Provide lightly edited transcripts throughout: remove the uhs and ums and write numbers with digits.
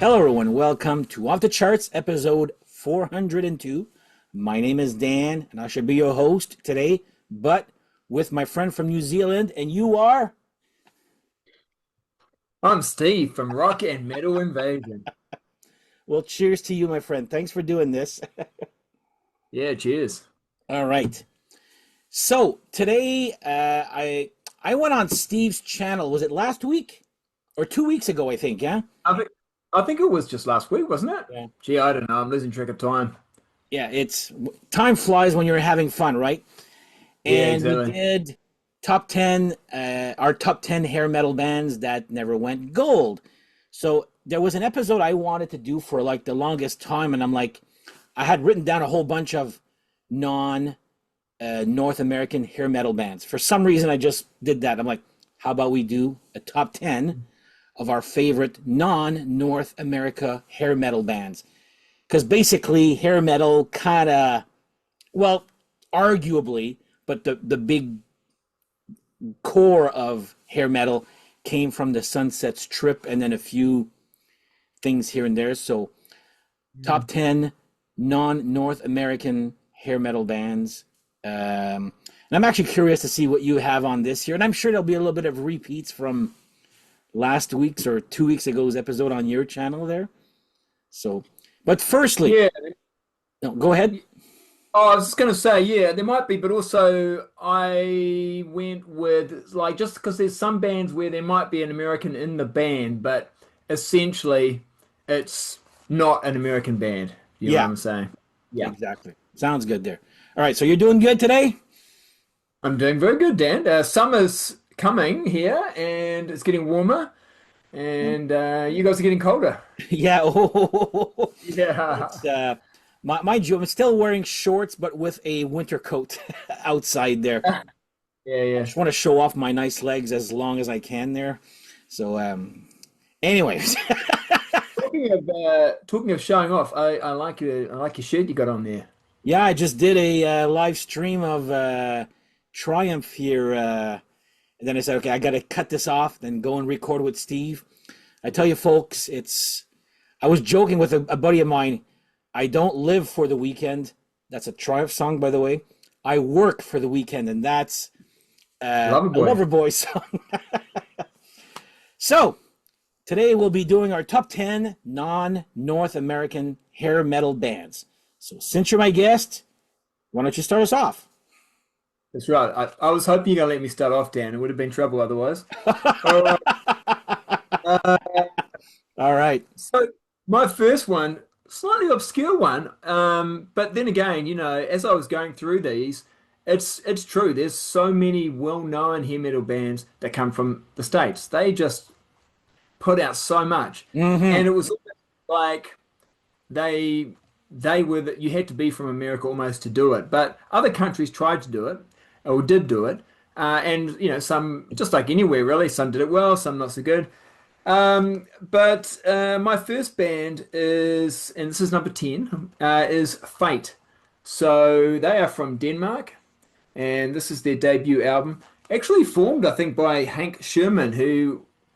Hello, everyone. Welcome to Off the Charts, episode 402. My name is Dan, and I should be your host today, but with my friend from New Zealand, and you are? I'm Steve from Rock and Metal Invasion. Well, cheers to you, my friend. Thanks for doing this. Yeah, cheers. All right. So today, I went on Steve's channel. Was it last week or 2 weeks ago? I think. Yeah. I think I think it was just last week, wasn't it? Yeah. Gee, I don't know. I'm losing track of time. Yeah. It's time flies when you're having fun, right? Yeah, And we exactly. did top 10, our top 10 hair metal bands that never went gold. So there was an episode I wanted to do for like the longest time, and I'm like, I had written down a whole bunch of non North American hair metal bands. For some reason, I just did that. I'm like, how about we do a top 10 of our favorite non North America hair metal bands? Because basically, hair metal kind of, well, arguably, but the big core of hair metal came from the Sunset Strip and then a few things here and there. So, top Mhm. 10 non North American hair metal bands. And I'm actually curious to see what you have on this here. And I'm sure there'll be a little bit of repeats from last week's or 2 weeks ago's episode on your channel there. So, but firstly, Yeah. no, go ahead. Oh, I was just gonna say, yeah, there might be, but also I went with like just because there's some bands where there might be an American in the band, but essentially it's not an American band. You know what Yeah, I'm saying? Yeah. exactly. Sounds good there. All right, so you're doing good today? I'm doing very good, Dan. Summer's coming here and it's getting warmer, and you guys are getting colder. Yeah. Oh, Yeah. it's mind you, I'm still wearing shorts, but with a winter coat outside there. Yeah, I yeah. just want to show off my nice legs as long as I can there. So, anyways, Talking of showing off, I like your shirt you got on there. yeah, I just did a live stream of Triumph here, and then I said, okay, I got to cut this off, then go and record with Steve. I tell you, folks, it's. I was joking with a buddy of mine. I don't live for the weekend. That's a Triumph song, by the way. I work for the weekend, and that's Lover a boy. Loverboy song. So today we'll be doing our top 10 non-North American hair metal bands. So since you're my guest, why don't you start us off? That's right. I was hoping you're gonna let me start off, Dan. It would have been trouble otherwise. All right. Uh, All right. so my first one, slightly obscure one, but then again, as I was going through these, it's true. There's so many well-known hair metal bands that come from the States. They just put out so much, Mm-hmm. and it was like they you had to be from America almost to do it, but other countries tried to do it or did do it, and some just like anywhere really, some did it well, some not so good. But my first band is, and this is number 10, is Fate. So they are from Denmark, and this is their debut album. Actually formed, I think, by Hank Sherman,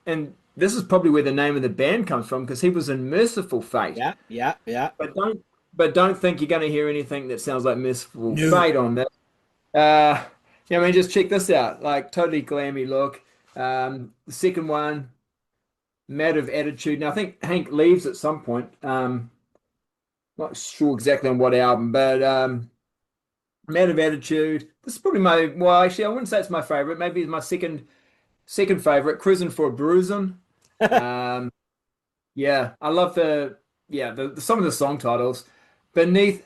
and this is probably where the name of the band comes from because he was in Merciful Fate. Yeah, yeah, yeah. But don't think you're going to hear anything that sounds like Merciful No. Fate on that. Uh, I mean, just check this out. Like totally glammy look. The second one, Mad of Attitude. Now I think Hank leaves at some point. Not sure exactly on what album, but Mad of Attitude. This is probably my, well, actually I wouldn't say it's my favorite. Maybe it's my second favorite. Cruising for a Bruising. Um, yeah, I love some of the song titles. Beneath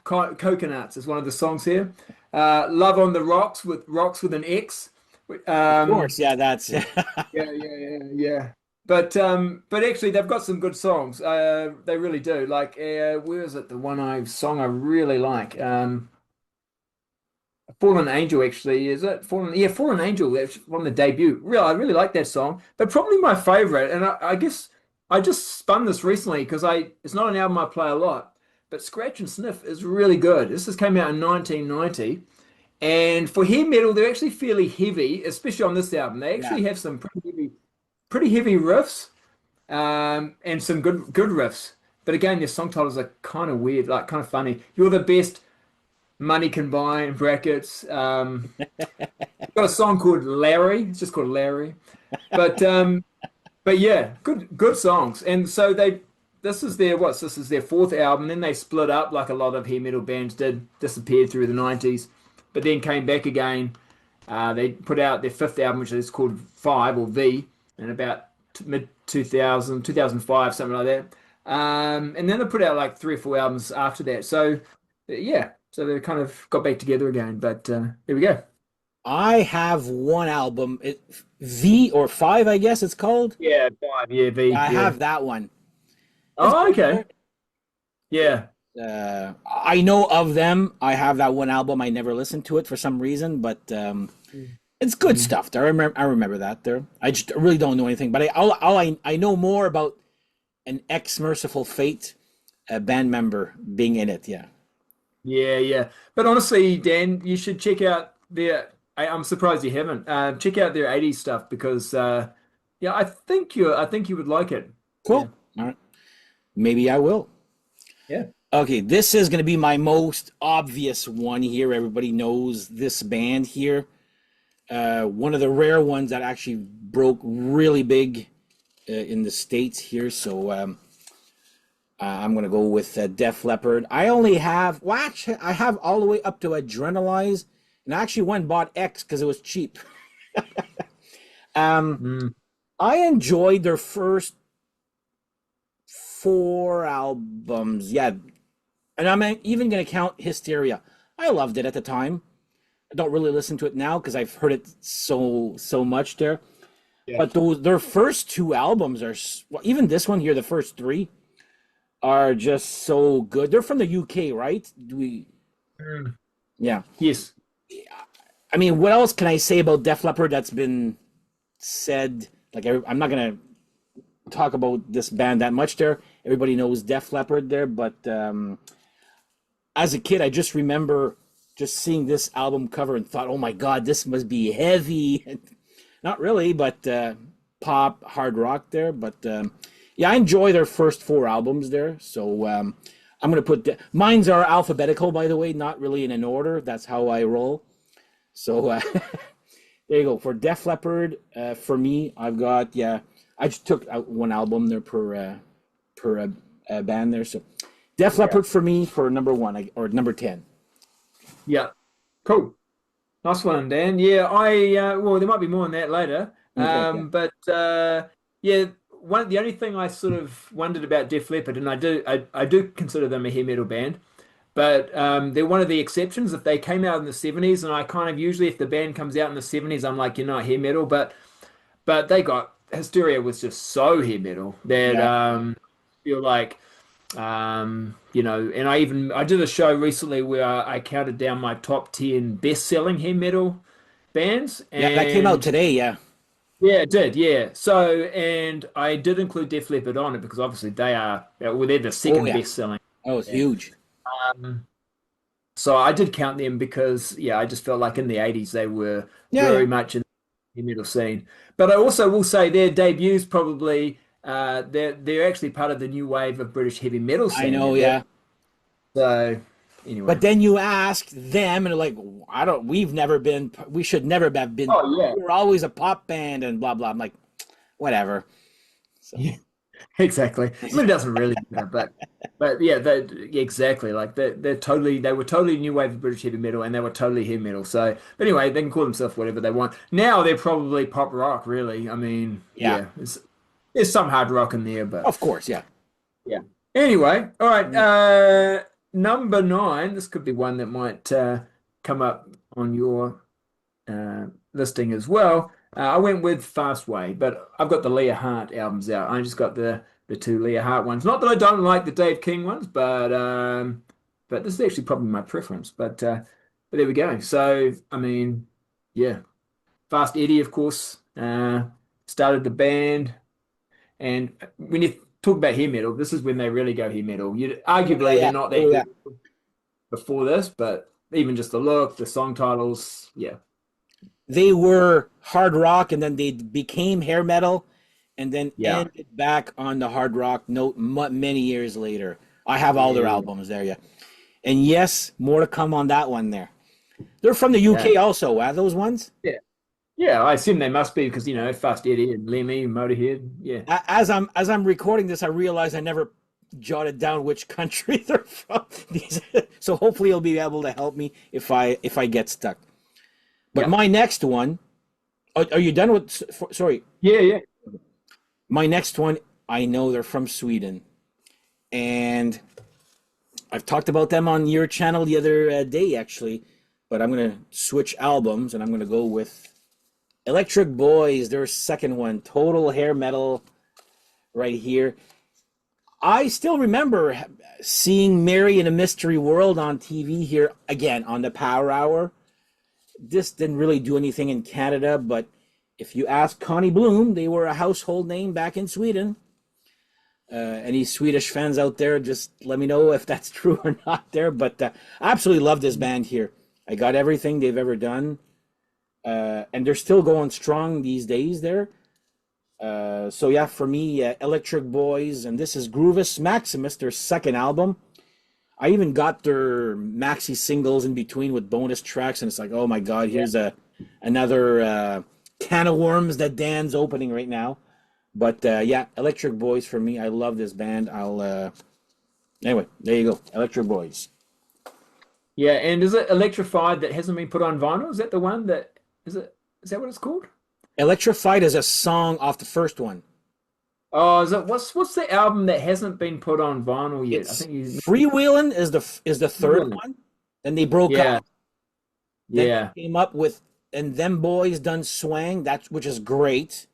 Coconuts is one of the songs here. Love on the Rocks with an X. Of Um, course, yeah, that's yeah. But actually they've got some good songs. They really do. Like where is it? The one I song I really like. Fallen Angel actually, is it? Fallen Angel, that's from the debut. I really like that song. But probably my favorite, and I guess I just spun this recently because I it's not an album I play a lot, but Scratch and Sniff is really good. This just came out in 1990. And for hair metal, they're actually fairly heavy, especially on this album. They yeah. actually have some pretty heavy riffs. and some good riffs. But again, their song titles are kind of weird, like kind of funny. You're the best, money can buy in brackets. Got a song called Larry. It's just called Larry. But but yeah, good songs. And so this is their fourth album. Then they split up like a lot of hair metal bands did, disappeared through the 90s, but then came back again. They put out their fifth album, which is called Five or V, in about mid 2000, 2005, something like that. And then they put out like three or four albums after that. So yeah, so they kind of got back together again. But there we go. I have one album, V or Five, I guess it's called. Yeah, five. Yeah, V. I Yeah. have that one. It's Oh, okay. good. Yeah. I know of them. I have that one album. I never listened to it for some reason, but it's good Mhm. stuff there. I remember that there. I just really don't know anything, but I know more about an ex Merciful Fate band member being in it. Yeah. Yeah, yeah. But honestly, Dan, you should check out their. I'm surprised you haven't. Check out their 80s stuff because, yeah, I think you would like it. Yeah, Cool. All right. Maybe I will. yeah, Okay, this is going to be my most obvious one here. Everybody knows this band here. One of the rare ones that actually broke really big in the States here. So I'm going to go with Def Leppard. I only have, well, actually, I have all the way up to Adrenalize, and I actually went and bought X because it was cheap. Um, mm, I enjoyed their first four albums. Yeah, and I'm even going to count Hysteria. I loved it at the time. I don't really listen to it now because I've heard it so much there. yeah. But their first two albums are, well, even this one here, the first three are just so good. They're from the UK, right? Do we? Mm, Yeah. yes. I mean, what else can I say about Def Leppard that's been said? Like, I'm not gonna talk about this band that much there. Everybody knows Def Leppard there, but as a kid, I just remember just seeing this album cover and thought, "Oh my God, this must be heavy." Not really, but pop, hard rock there. But yeah, I enjoy their first four albums there. So I'm gonna put mine's are alphabetical, by the way, not really in an order. That's how I roll. So there you go. For Def Leppard, for me, I've got, yeah. I just took out one album there per band there. So Def Yeah. Leppard for me for number one or number 10. Yeah. Cool. Nice one, Dan. Yeah, well, there might be more on that later. Okay, yeah. But yeah, the only thing I sort of wondered about Def Leppard, and I do consider them a hair metal band, but they're one of the exceptions. If they came out in the 70s, and I kind of usually if the band comes out in the 70s, I'm like, you're not hair metal, but they got Hysteria was just so hair metal that Yeah. feel like and I did a show recently where I counted down my top 10 best-selling hair metal bands, Yeah, that came out and today. Yeah. yeah, it did, yeah. So, and I did include Def Leppard on it because obviously they're the Oh, second yeah. best-selling. That was band. huge. Um, so I did count them because yeah, I just felt like in the 80s they were Yeah, very yeah. much in the metal scene. But I also will say their debuts probably they're actually part of the new wave of British heavy metal I scene. know, yeah. So But anyway. then you ask them, and they're like, we should never have been, Oh yeah. we were always a pop band and blah, blah. I'm like, whatever. So, Yeah, exactly. I mean, it doesn't really matter, but yeah, exactly. Like they were totally new wave of British heavy metal, and they were totally heavy metal. So, but anyway, they can call themselves whatever they want. Now they're probably pop rock, really. I mean, yeah, yeah, there's some hard rock in there, but of course, yeah. yeah. Anyway, all right. Mm. Number nine. This could be one that might come up on your listing as well. I went with Fastway, but I've got the Leah Hart albums out. I just got the two Leah Hart ones. Not that I don't like the Dave King ones, but this is actually probably my preference. But there we go. So I mean, yeah, Fast Eddie, of course, started the band, and when you talk about hair metal, this is when they really go hair metal. Oh, yeah, Arguably, they're yeah. not Oh, that yeah. good before this, but even just the look, the song titles, yeah. They were hard rock and then they became hair metal. and then Yeah. ended back on the hard rock note many years later. I have all their Yeah. albums there, yeah. And yes, more to come on that one there. They're from the Yeah. UK also, those ones? Yeah. Yeah. I assume they must be because, Fast Eddie and Lemmy, Motorhead. Yeah. As I'm recording this, I realize I never jotted down which country they're from. So hopefully you'll be able to help me if I get stuck. But Yeah. my next one, are you done with? Sorry, Yeah. Yeah. my next one. I know they're from Sweden, and I've talked about them on your channel the other day actually. But I'm gonna switch albums, and I'm gonna go with Electric Boys. Their second one, total hair metal, right here. I still remember seeing Mary in a Mystery World on TV here again on the Power Hour. This didn't really do anything in Canada, but if you ask Connie Bloom, they were a household name back in Sweden. Any Swedish fans out there, just let me know if that's true or not there. But I absolutely love this band here. I got everything they've ever done, and they're still going strong these days there. So yeah, for me, Electric Boys, and this is Groovus Maximus, their second album. I even got their maxi singles in between with bonus tracks, and it's like, oh my god, Yeah. here's another can of worms that Dan's opening right now. But yeah, Electric Boys for me. I love this band. I'll anyway, there you go, Electric Boys. Yeah. And is it Electrified that hasn't been put on vinyl? Is that the one that is it? Is that what it's called? Electrified is a song off the first one. Oh, is it what's the album that hasn't been put on vinyl yet? I It's think you Freewheelin' is the third really. one. Then they broke Yeah. up. Then Yeah. they came up with and them boys done swang. That's which is great.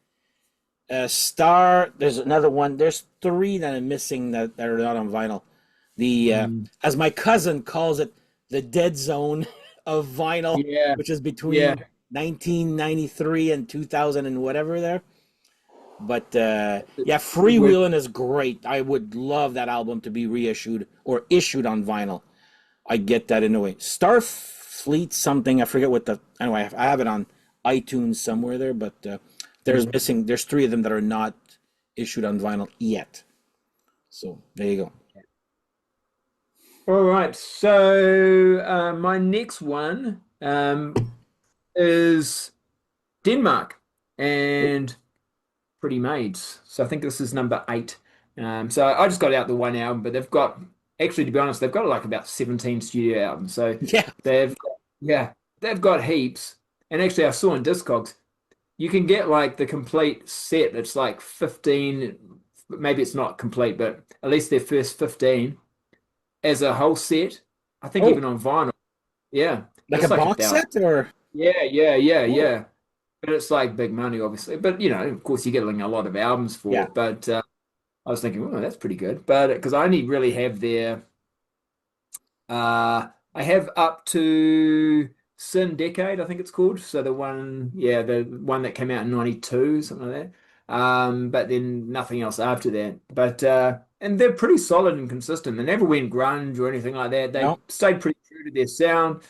Star. There's another one. There's three that I'm missing that are not on vinyl. The Mm. as my cousin calls it, the dead zone of vinyl, Yeah. which is Yeah. between 1993 and 2000 and whatever there. But yeah, With Freewheelin' is great. I would love that album to be reissued or issued on vinyl. I get that in a way. Starfleet something. I forget what the. Anyway, I have it on iTunes somewhere there, but there's three of them that are not issued on vinyl yet. So there you go. All right. So my next one is Denmark and Pretty Maids. So I think this is number 8. So I just got out the one album, but they've got actually, to be honest, they've got like about 17 studio albums. So Yeah, they've yeah, they've got heaps. And actually, I saw in Discogs, you can get like the complete set. It's like 15, maybe it's not complete, but at least their first 15 as a whole set. I think oh, even on vinyl. Yeah, but like a it's like box about set or oh, yeah. But it's like big money, obviously. But of course, you're getting a lot of albums for yeah. it. But I was thinking, oh, that's pretty good. But because I only really have their, I have up to Sin Decade, I think it's called. So the one that came out in '92, something like that. But then nothing else after that. But and they're pretty solid and consistent. They never went grunge or anything like that. They No, stayed pretty true to their sound.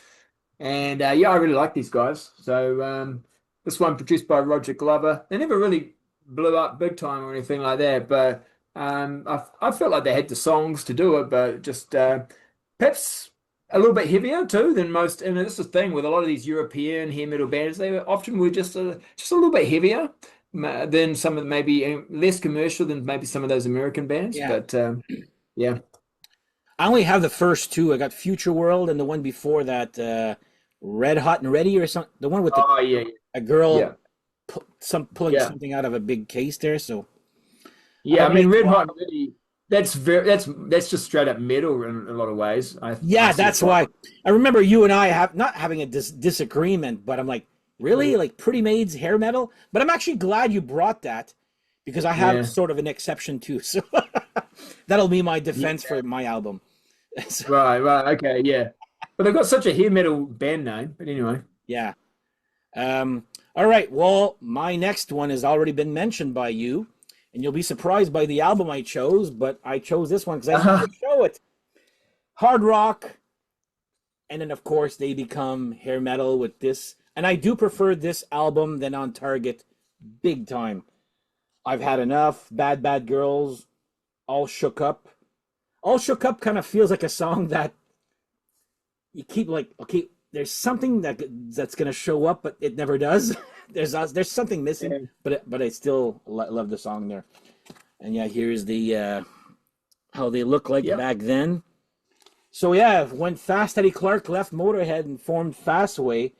And yeah, I really like these guys. So this one produced by Roger Glover. They never really blew up big time or anything like that, but I felt like they had the songs to do it, but just perhaps a little bit heavier too than most. And this is the thing with a lot of these European hair metal bands, they often were just a little bit heavier than some of maybe less commercial than maybe some of those American bands. yeah. But yeah. I only have the first two. I got Future World and the one before that, Red Hot and Ready or something. The one with Oh yeah, a girl yeah, pulling yeah. something out of a big case there. So Yeah, all I mean, right, Red well, Hot and Ready, that's just straight up metal in a lot of ways. I yeah, sort of that's find. why I remember you and I have not having a disagreement, but I'm like, really, like Pretty Maids hair metal. But I'm actually glad you brought that because I have Yeah, sort of an exception too. So that'll be my yeah, defense for my album. So, right, okay, yeah. But they've got such a hair metal band name. But anyway, yeah. All right. Well, my next one has already been mentioned by you, and you'll be surprised by the album I chose, but I chose this one because I love uh, the show it. Hard rock, and then of course they become hair metal with this. And I do prefer this album than on Target, big time. I've Had Enough, Bad Bad Girls, All Shook Up. All Shook Up kind of feels like a song that you keep like, okay, there's something that's gonna show up, but it never does. There's something missing, Yeah. but I still love the song there. And yeah, here's the how they look like Yep. back then. So yeah, when Fast Eddie Clark left Motorhead and formed Fastway,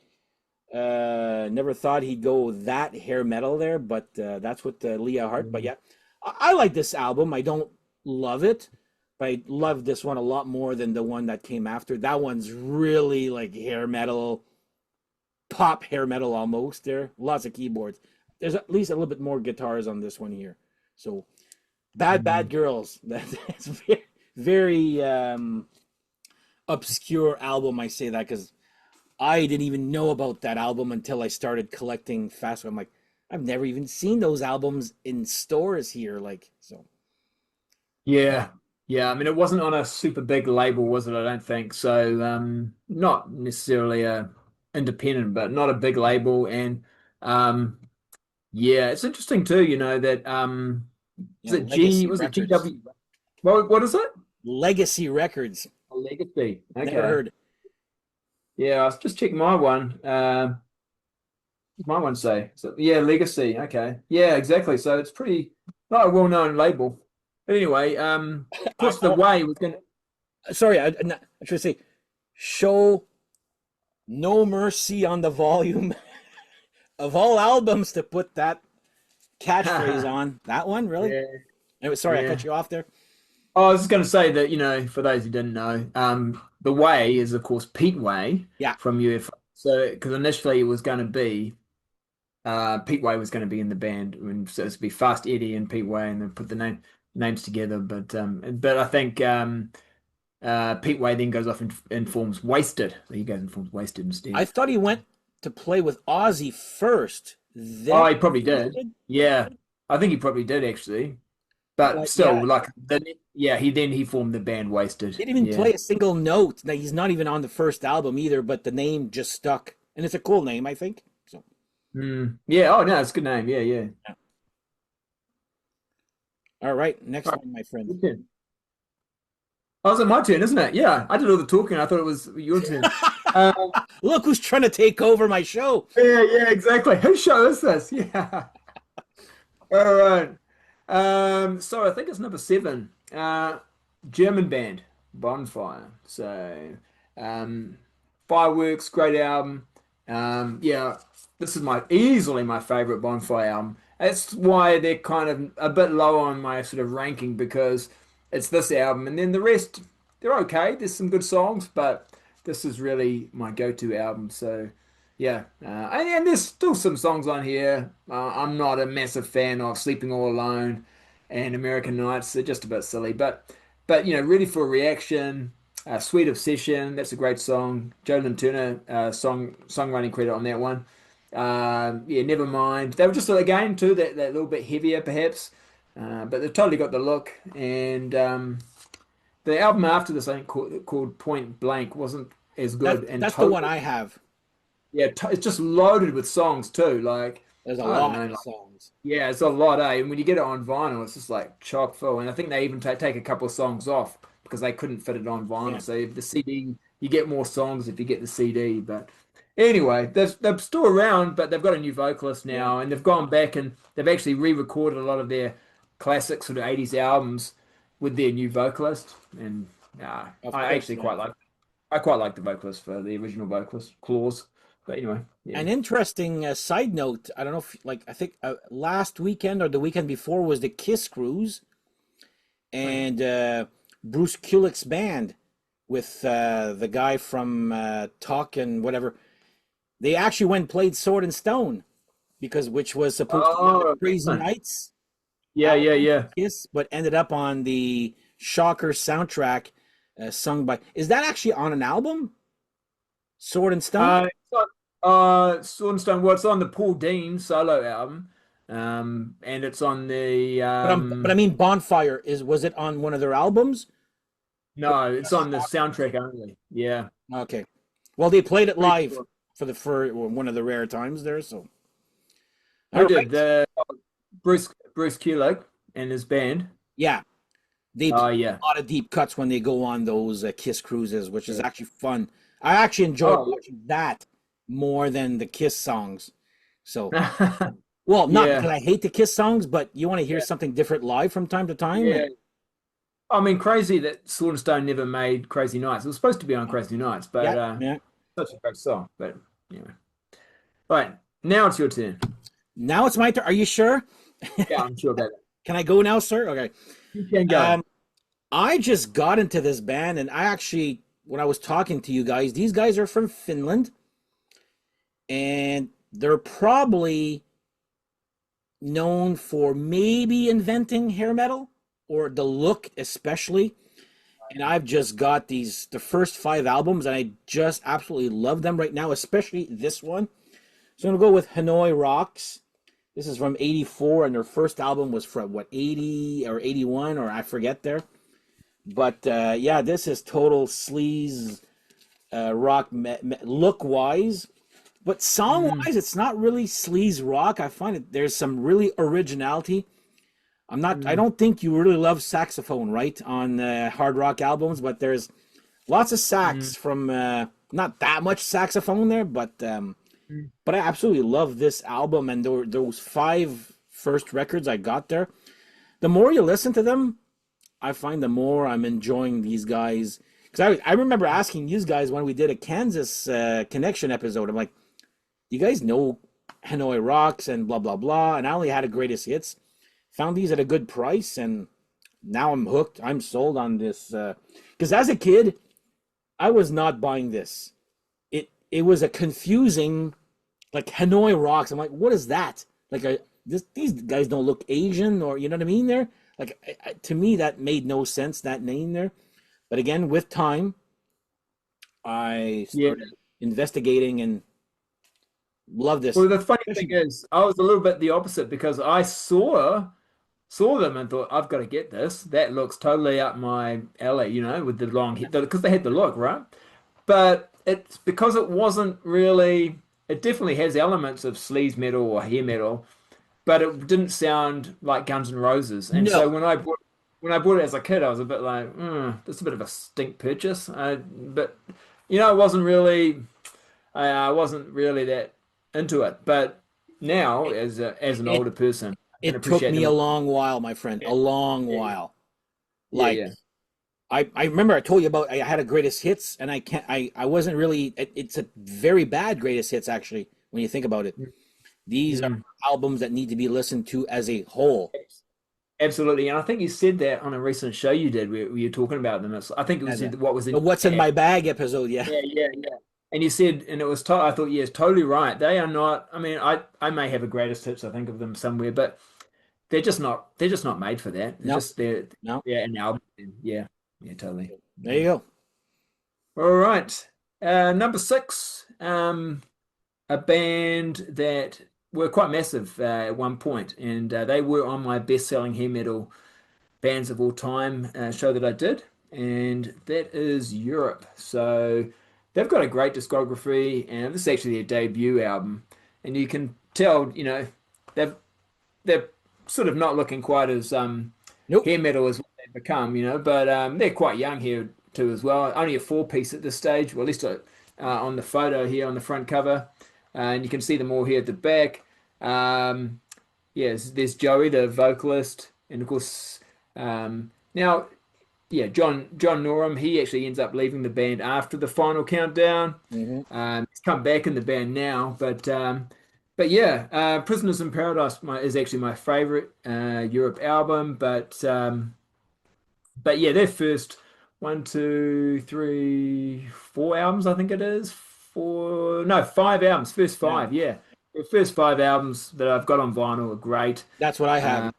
never thought he'd go that hair metal there, but that's what Leah Hart. But yeah, I like this album. I don't love it, but I love this one a lot more than the one that came after. That one's really like hair metal, pop hair metal almost. There, lots of keyboards. There's at least a little bit more guitars on this one here. So Bad Bad Mm. Girls. That's very, very obscure album. I say that because I didn't even know about that album until I started collecting Fast. I'm like, I've never even seen those albums in stores here. Like, so Yeah. Yeah. I mean, it wasn't on a super big label, was it? I don't think so. Not necessarily a independent, but not a big label. And um, yeah, it's interesting too, that is yeah, it G Legacy was it Records. GW? What is it? Legacy Records. A Legacy. Never Okay. heard. Yeah, I was just checking my one. My one say? So, yeah, Legacy. Okay. Yeah, exactly. So it's pretty not a well-known label. But anyway, of I, course the way was gonna sorry, I should say, show no mercy on the volume of all albums to put that catchphrase on. That one, really? Yeah, Anyway, sorry, I cut yeah. you off there. Oh, I was just going to say that, for those who didn't know, the Way is, of course, Pete Way Yeah, from UFO. So, because initially it was going to be, Pete Way was going to be in the band, and so it's be Fast Eddie and Pete Way, and then put the names together. But I think Pete Way then goes off and forms Wasted. So he goes and forms Wasted I instead. thought he went to play with Ozzy first, Oh, then he probably did. Wasted. Yeah, I think he probably did actually. But But yeah, still, like, yeah, he formed the band Wasted. he didn't even Yeah. play a single note. Now, he's not even on the first album either, but the name just stuck, and it's a cool name, I think. So, Mm. Yeah. Oh no, it's a good name. Yeah, yeah. yeah. All right, All next right, one, my friend. your turn. Oh, it's my turn, isn't it? Yeah, I did all the talking. I thought it was your turn. Um, Look who's trying to take over my show. yeah, exactly. Whose show is this? Yeah. All right. So I think it's number seven. German band, Bonfire. So, um, Fireworks, great album. Yeah, this is my easily my favorite Bonfire album. That's why they're kind of a bit low on my sort of ranking because it's this album, and then the rest they're okay. There's some good songs, but this is really my go-to album. So. Yeah, and there's still some songs on here. I'm not a massive fan of Sleeping All Alone and American Nights. They're just a bit silly, but Ready for a Reaction, Sweet Obsession. That's a great song. Joe Lynn Turner, songwriting credit on that one. Yeah, never mind. They were just again too that little bit heavier perhaps, but they've totally got the look. And the album after this, I think called Point Blank, wasn't as good and That's the one totally. I have. Yeah, it's just loaded with songs too. Like There's a I don't lot know, of like songs. yeah, it's a lot, eh? And when you get it on vinyl, it's just like chock full. And I think they even take a couple of songs off because they couldn't fit it on vinyl. Yeah, So if the CD, you get more songs if you get the CD. But anyway, they're still around, but they've got a new vocalist yeah. now, and they've gone back and they've actually re-recorded a lot of their classic sort of 80s albums with their new vocalist. And Of I course, actually yeah. I quite like the vocalist for the original vocalist, Claus. But anyway, yeah. An interesting side note. I don't know if, like, I think last weekend or the weekend before was the Kiss cruise, Right. and Bruce Kulick's band with the guy from Talk and whatever. They actually went and played Sword and Stone because which was supposed to be on the Oh, Crazy excellent. Nights Yeah, yeah, album yeah. Kiss, but ended up on the Shocker soundtrack, sung by. Is that actually on an album? Sword and Stone. Sword and Stone. Well, it's on the Paul Dean solo album, and it's on the But I mean, Bonfire was it on one of their albums? Or no, it's just on the soundtrack only. Yeah, okay. Well, they played it pretty live sure. for one of the rare times there. So, Who all did right. Bruce Kulick and his band. Yeah, they Oh play yeah. a lot of deep cuts when they go on those Kiss cruises, which is Yeah. actually fun. I actually enjoyed Oh watching that more than the Kiss songs. So, yeah. well, not because Yeah. I hate the Kiss songs, but you want to hear Yeah. something different live from time to time. Yeah. I mean, crazy that Sword and Stone never made Crazy Nights. It was supposed to be on Crazy Nights, but Yeah, yeah. such a great song. But anyway, right now it's your turn. Now it's my turn. Are you sure? Yeah, I'm sure about that. Can I go now, sir? Okay. You can go. Um, I just got into this band, and I actually, when I was talking to you guys, these guys are from Finland, and they're probably known for maybe inventing hair metal or the look, especially. And I've just got the first five albums, and I just absolutely love them right now, especially this one. So I'm gonna go with Hanoi Rocks. This is from '84, and their first album was from what, '80 or '81, or I forget there. But yeah, this is total sleaze rock look wise, but song Mm, wise, it's not really sleaze rock. I find it there's some really originality. I mm, don't think you really love saxophone, right, on hard rock albums, but there's lots of mm, sax from not that much saxophone there, mm. but I absolutely love this album and those five first records I got there. The more you listen to them, I find the more I'm enjoying these guys. Because I remember asking you guys when we did a Kansas Connection episode, I'm like, you guys know Hanoi Rocks and blah, blah, blah. And I only had a greatest hits. Found these at a good price, and now I'm hooked. I'm sold on this. Because as a kid, I was not buying this. It was a confusing, like Hanoi Rocks. I'm like, what is that? Like, these guys don't look Asian, or you know what I mean? There, like, to me, that made no sense. That name there, but again, with time, I Yeah. started investigating and love this. Well, the funny thing Especially, is, I was a little bit the opposite because I saw them and thought, I've got to get this. That looks totally up my alley, with the long hair, because they had the look, right? But it's because it wasn't really, it definitely has elements of sleaze metal or hair metal, but it didn't sound like Guns N' Roses. And no, so when I bought it as a kid, I was a bit like, this is a bit of a stink purchase. But I wasn't really that into it. But now, it, as an it older person, I can it took appreciate me them. a long while, my friend, Yeah, a long yeah, while. yeah, Like, yeah. I remember I told you about I had a greatest hits, and I wasn't really. It's a very bad greatest hits actually when you think about it. These are Mm. albums that need to be listened to as a whole. Absolutely, and I think you said that on a recent show you did where you were talking about them. I think it Yeah, was what was in the What's your in bag. My Bag episode, yeah. Yeah, yeah, yeah. And you said, and it was, I thought, yes, totally right. They are not. I mean, I may have a greatest hits. I think of them somewhere, but they're just not. They're just not made for that. They're No, just they're no. yeah, an album. Yeah, yeah, totally. There you go. All right, number six. A band that were quite massive at one point, and they were on my best-selling hair metal bands of all time show that I did, and that is Europe. So they've got a great discography, and this is actually their debut album, and you can tell, they've they're sort of not looking quite as Nope. hair metal as what they've become, but they're quite young here too as well. Only a four-piece at this stage, well, at least on the photo here on the front cover, and you can see them all here at the back. Yes, there's Joey, the vocalist, and of course, now, yeah, John Norum. He actually ends up leaving the band after the final countdown. Hmm. He's come back in the band now, but yeah, Prisoners in Paradise is actually my favorite Europe album. But yeah, their first one, two, three, four albums, I think it is. Four, no, five albums. First Yeah, five, yeah. The first five albums that I've got on vinyl are great. that's what I have. Uh,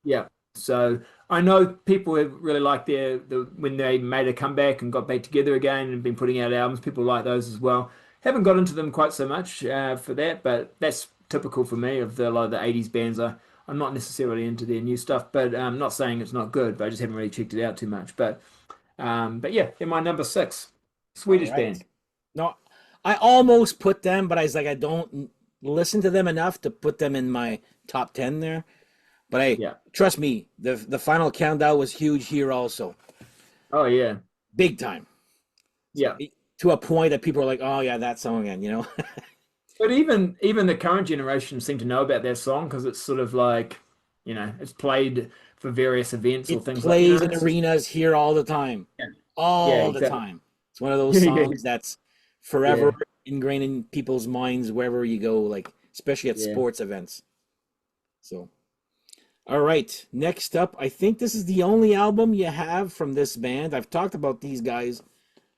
yeah. So I know people have really liked when they made a comeback and got back together again and been putting out albums. People like those as well. Haven't got into them quite so much for that, but that's typical for me of a lot of the 80s bands. I'm not necessarily into their new stuff, but I'm not saying it's not good, but I just haven't really checked it out too much. But yeah, in my number six, All Swedish right. band. No, I almost put them, but I was like, I don't listen to them enough to put them in my top 10 there. But hey, Yeah. trust me, the final countdown was huge here also, Oh yeah. big time. So Yeah. to a point that people are like, oh yeah, that song again, you know. But even the current generation seem to know about that song because it's sort of like, it's played for various events or It things like, plays in it's just, arenas here all the time, yeah, yeah, all the exactly. time. It's one of those Yeah, yeah, songs that's forever yeah, ingrained in people's minds wherever you go, like especially at yeah. sports events. So, all right, next up, I think this is the only album you have from this band. I've talked about these guys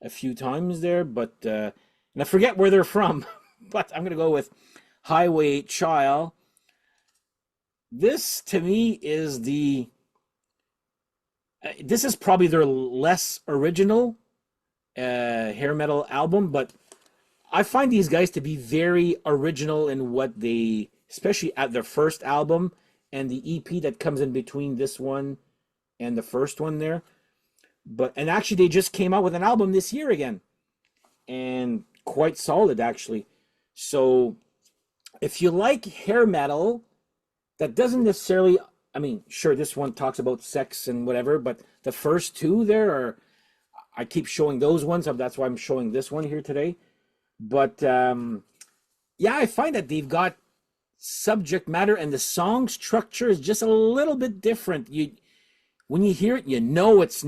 a few times there, but and I forget where they're from, but I'm gonna go with Highway Child. This to me is the this is probably their less original hair metal album, but I find these guys to be very original in what they, especially at their first album and the EP that comes in between this one and the first one there. But and actually, they just came out with an album this year again, and quite solid actually. So if you like hair metal, that doesn't necessarily. I mean, sure, this one talks about sex and whatever, but the first two there are. I keep showing those ones, so that's why I'm showing this one here today. But yeah, I find that they've got subject matter and the song structure is just a little bit different. You when you hear it, you know it's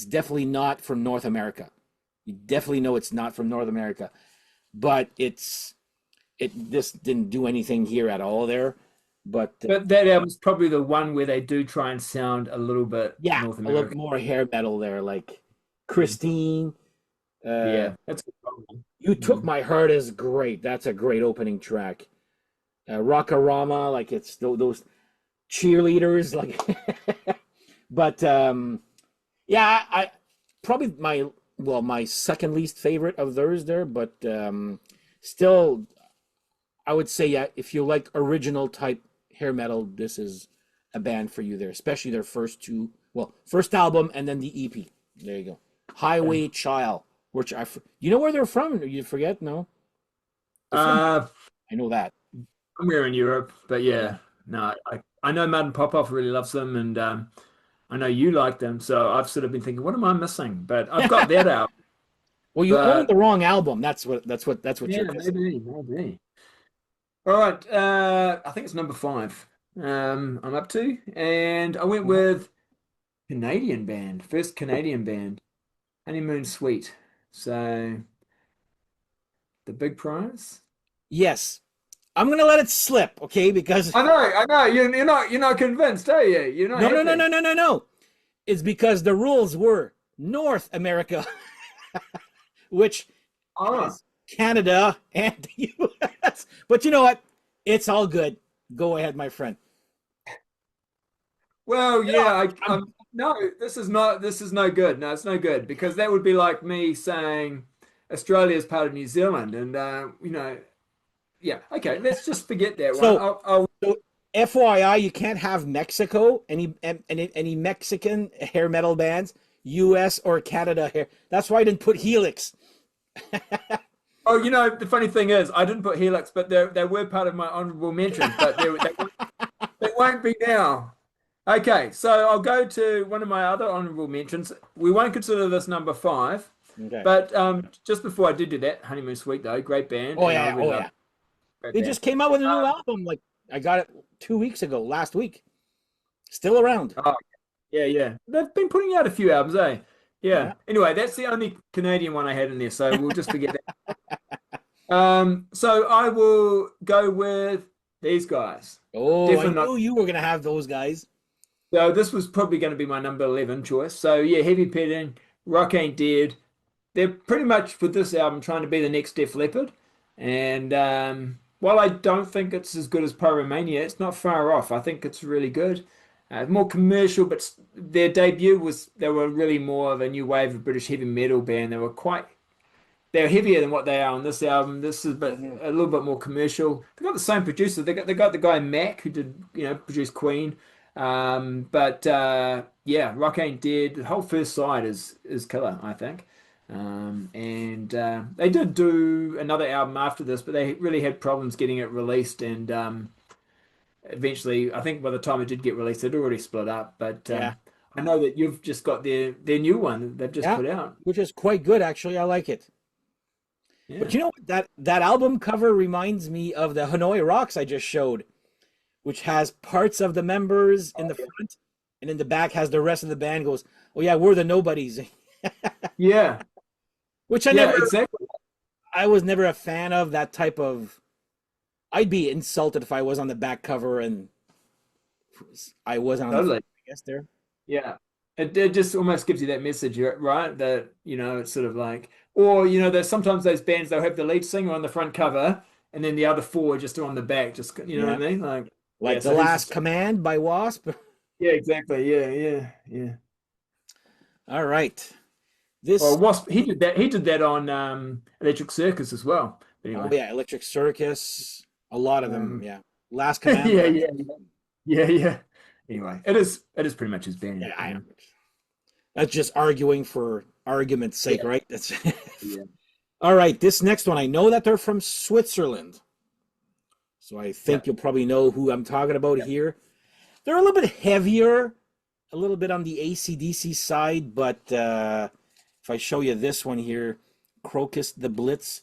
definitely not from North America. You definitely know it's not from North America. But it just didn't do anything here at all there. But But that album's probably the one where they do try and sound a little bit yeah, North a little American. more hair metal there, like Mm. Christine. Uh, Yeah, that's a good album. You Took Mm. My Heart is great. That's a great opening track. Rockarama, like it's those cheerleaders, like. But yeah, I probably my second least favorite of theirs there, but still, I would say yeah, if you like original type hair metal, this is a band for you there, especially their first two, well, first album and then the EP. There you go, Yeah. Highway Child, which you know where they're from? You forget? No, they're from. Uh, I know that. somewhere in Europe, but Yeah. yeah, no, I know Martin Popoff really loves them, and I know you like them, so I've sort of been thinking, what am I missing? But I've got that out. Well, you own But the wrong album. That's what yeah, you're missing. maybe. All right, I think it's number five. I'm up to, and I went Uh-huh. with Canadian band, first Canadian band, Honeymoon Suite. So the big prize. Yes, I'm gonna let it slip, okay? Because I know. You're not convinced, are you? You're not no, no, no, happy. no, no, no, no. It's because the rules were North America, which Oh, is Canada and the US. But you know what? It's all good. Go ahead, my friend. well, You know, yeah. I'm No, this is not. This is no good. No, it's no good because that would be like me saying Australia is part of New Zealand, and yeah. Okay, let's just forget that one. so so. FYI, you can't have Mexico any Mexican hair metal bands, U.S. or Canada hair. That's why I didn't put Helix. Oh, the funny thing is, I didn't put Helix, but they were part of my honorable mentions, but they won't be now. Okay, so I'll go to one of my other honorable mentions. We won't consider this number five, Okay. but just before I did do that, Honeymoon Suite though, great band, Oh and I yeah, really oh love yeah. great They band. just came out with a new Um, album. Like I got it 2 weeks ago, last week. Still around. oh yeah, yeah, they've been putting out a few albums, eh? Yeah. Yeah. Anyway, that's the only Canadian one I had in there, so we'll just forget that. So I will go with these guys. Oh, I Definitely not. knew you were gonna have those guys. So this was probably going to be my number 11 choice. So yeah, Heavy Petting, Rock Ain't Dead. They're pretty much for this album trying to be the next Def Leppard. And while I don't think it's as good as Pyromania, it's not far off. I think it's really good. More commercial, but their debut was they were really more of a new wave of British heavy metal band. They're heavier than what they are on this album. This is but Mhm. a little bit more commercial. They got the same producer. They got the guy Mac who did produce Queen. But yeah, Rock Ain't Dead. The whole first side is killer, I think. And they did do another album after this, but they really had problems getting it released. And eventually, I think by the time it did get released, it already split up. But Yeah, I know that you've just got their new one that they've just yeah, put out. which is quite good actually. I like it. But Yeah. you know what? That album cover reminds me of the Hanoi Rocks I just showed, which has parts of the members in the front, and in the back has the rest of the band goes, "Oh yeah, we're the nobodies," Yeah. which I Yeah, never, exactly. I was never a fan of that type of. I'd be insulted if I was on the back cover and I wasn't on the front. Totally. I guess there. Yeah. It just almost gives you that message, right? That, it's sort of like, or, there's sometimes those bands, they'll have the lead singer on the front cover and then the other four just are on the back, just, you know Yeah, what I mean? Like, yeah, like The so who's Last the, Command by Wasp. yeah, exactly. Yeah, yeah, yeah. All right, Well, this. Wasp, he did that on Electric Circus as well. Oh Anyway. yeah, Electric Circus. A lot of them. Um, Yeah, Last Command. yeah, yeah, yeah, yeah. Anyway, it is pretty much his band. Yeah, I am. That's just arguing for argument's sake, Yeah, right? That's yeah, all right. This next one, I know that they're from Switzerland, so I yeah, think you'll probably know who I'm talking about yeah. here. They're a little bit heavier, a little bit on the AC/DC side, but if I show you this one here, Crocus the Blitz,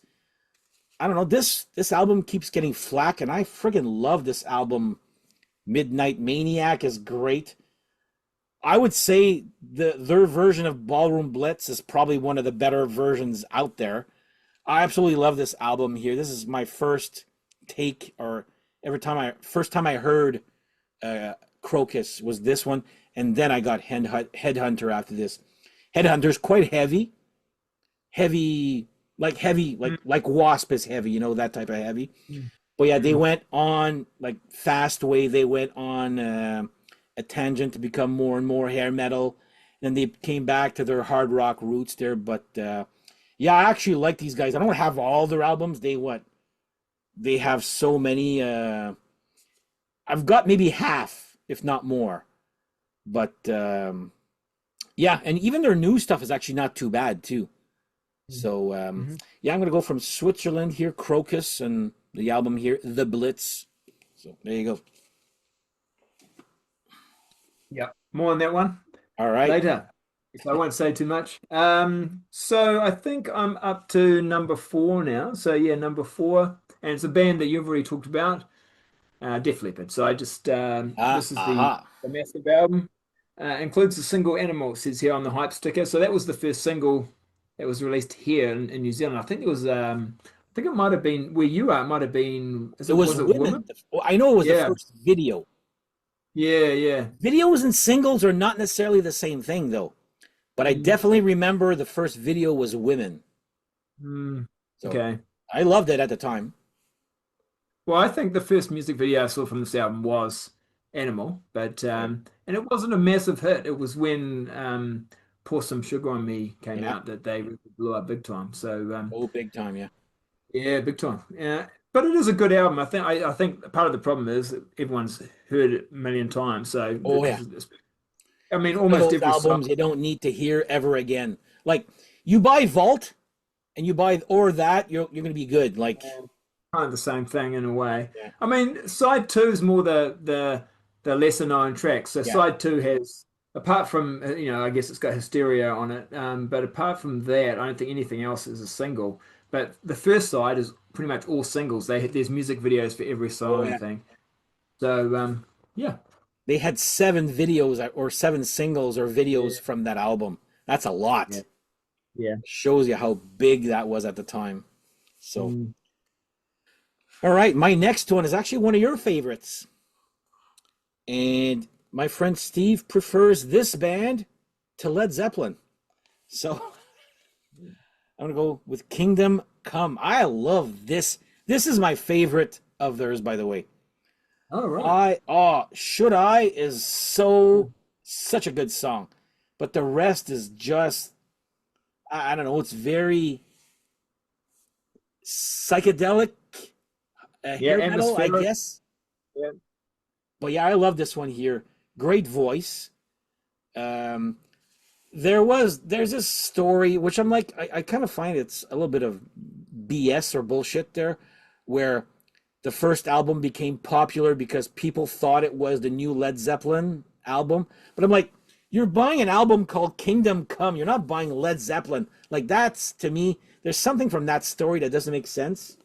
I don't know. This album keeps getting flack, and I friggin' love this album. Midnight Maniac is great. I would say their version of Ballroom Blitz is probably one of the better versions out there. I absolutely love this album here. This is my first take, or first time I heard Crocus was this one, and then I got Headhunter after this. Headhunter's quite heavy, heavy, Mm, like Wasp is heavy, that type of heavy. mm, But yeah, they mm. went on like fast way. They went on a tangent to become more and more hair metal. Then they came back to their hard rock roots there. But yeah, I actually like these guys. I don't have all their albums. They have so many. I've got maybe half, if not more. But yeah, and even their new stuff is actually not too bad too. So Mhm. yeah, I'm gonna go from Switzerland here, Crocus, and the album here, The Blitz. So there you go. Yeah, more on that one All right. later. If I won't say too much. So I think I'm up to number four now. So yeah, number four, and it's a band that you've already talked about, Def Leppard. So I just this is the Aha. the massive album. Includes the single Animal, it says here on the hype sticker. So that was the first single that was released here in New Zealand. I think it was I think it might have been where you are, it might have been It was was it Woman? women. Well, I know it was the Yeah, first video. yeah, yeah. Videos and singles are not necessarily the same thing, though. But I Mm, definitely remember the first video was women. mm, So okay. I loved it at the time. Well, I think the first music video I saw from this album was Animal, but Okay. and it wasn't a massive hit. It was when Pour Some Sugar on Me came Yeah. out that they really blew up big time. So Oh, big time. Yeah. yeah, big time. Yeah, but it is a good album. I think part of the problem is that everyone's heard it a million times. So Oh, yeah. I mean, One of almost those every song. albums you don't need to hear ever again. Like you buy Vault and you buy or that, you're gonna be good. Like Kind of the same thing in a way. yeah, I mean, side two is more the lesser known tracks. So yeah. side two has, apart from I guess it's got Hysteria on it. But apart from that, I don't think anything else is a single. But the first side is pretty much all singles. There's music videos for every Oh song and yeah. thing. So yeah, They had 7 videos or 7 singles or videos yeah, from that album. That's a yeah, lot. yeah. Shows you how big that was at the time. So, Mm. all right, my next one is actually one of your favorites. And my friend Steve prefers this band to Led Zeppelin. So, I'm going to go with Kingdom Come. I love this. This is my favorite of theirs, by the way. All right. Should I is such a good song. But the rest is just, I don't know, it's very psychedelic Yeah, hair metal, I atmospheric. guess. Yeah. But yeah, I love this one here. Great voice. Um, there's this story which I'm like, I kind of find it's a little bit of BS or bullshit there, where the first album became popular because people thought it was the new Led Zeppelin album. But I'm like, you're buying an album called Kingdom Come. You're not buying Led Zeppelin. Like that's to me, there's something from that story that doesn't make sense.